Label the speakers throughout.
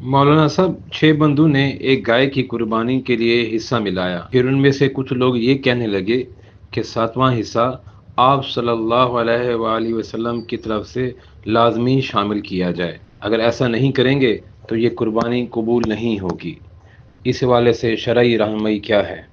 Speaker 1: मौलाना साहब, 6 बंधु ने एक गाय की कुर्बानी के लिए हिस्सा मिलाया। फिर उनमें से कुछ लोग ये कहने लगे कि 7वां हिस्सा आप सल्लल्लाहु अलैहि वसल्लम की तरफ से लाजमी शामिल किया जाए। अगर ऐसा नहीं करेंगे तो ये कुर्बानी कबूल नहीं होगी। इस हवाले से शरई रहनुमाई क्या है?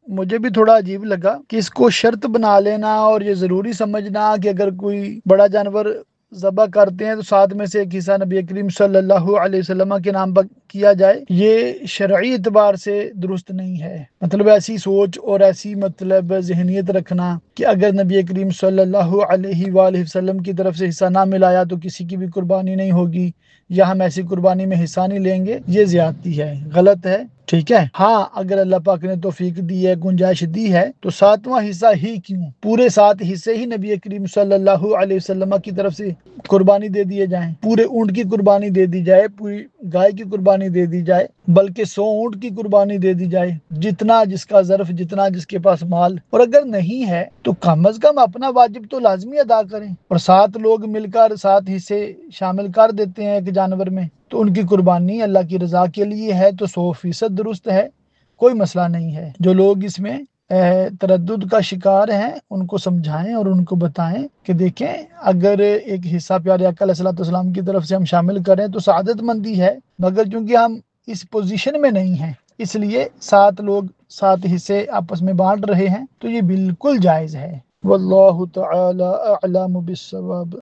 Speaker 2: मुझे भी थोड़ा अजीब लगा कि इसको शर्त बना लेना और ये ज़रूरी समझना कि अगर कोई बड़ा जानवर ज़बह करते हैं तो साथ में से एक हिस्सा नबी करीम सल्लल्लाहु अलैहि वसल्लम के नाम पर किया जाए, ये शरई एतबार से दुरुस्त नहीं है। मतलब ऐसी सोच और ऐसी मतलब जहनीत रखना कि अगर नबी करीम सल्लल्लाहु अलैहि वसल्लम की तरफ से हिस्सा ना मिलाया तो किसी की भी कुर्बानी नहीं होगी, या हम ऐसी कुर्बानी में हिस्सा नहीं लेंगे, ये ज्यादती है, गलत है। ठीक है। हाँ, अगर अल्लाह पाक ने तौफीक दी है, गुंजाइश दी है, तो 7वां हिस्सा ही क्यों, पूरे 7 हिस्से ही नबी करीम सल्लल्लाहु अलैहि वसल्लम की तरफ से कुर्बानी दे दिए जाएं। पूरे ऊंट की कुर्बानी दे दी जाए, पूरी गाय की कुर्बानी दे दी जाए, बल्कि 100 ऊंट की कुर्बानी दे दी जाए, जितना जिसका ज़र्फ, जितना जिसके पास माल। और अगर नहीं है तो कम अज कम अपना वाजिब तो लाजमी अदा करें। और 7 लोग मिलकर 7 हिस्से शामिल कर देते हैं एक जानवर में, तो उनकी कुर्बानी अल्लाह की रजा के लिए है, तो 100% दुरुस्त है, कोई मसला नहीं है। जो लोग इसमें तरद्दुद का शिकार हैं उनको समझाएं और उनको बताएं कि देखें, अगर एक हिस्सा प्यारे आका अलैहिस्सलाम की तरफ से हम शामिल करें तो सआदत मंदी है, मगर चूंकि हम इस पोजीशन में नहीं हैं, इसलिए 7 लोग 7 हिस्से आपस में बांट रहे हैं, तो ये बिल्कुल जायज़ है। वल्लाहु तआला अअलम बिस्सवाब।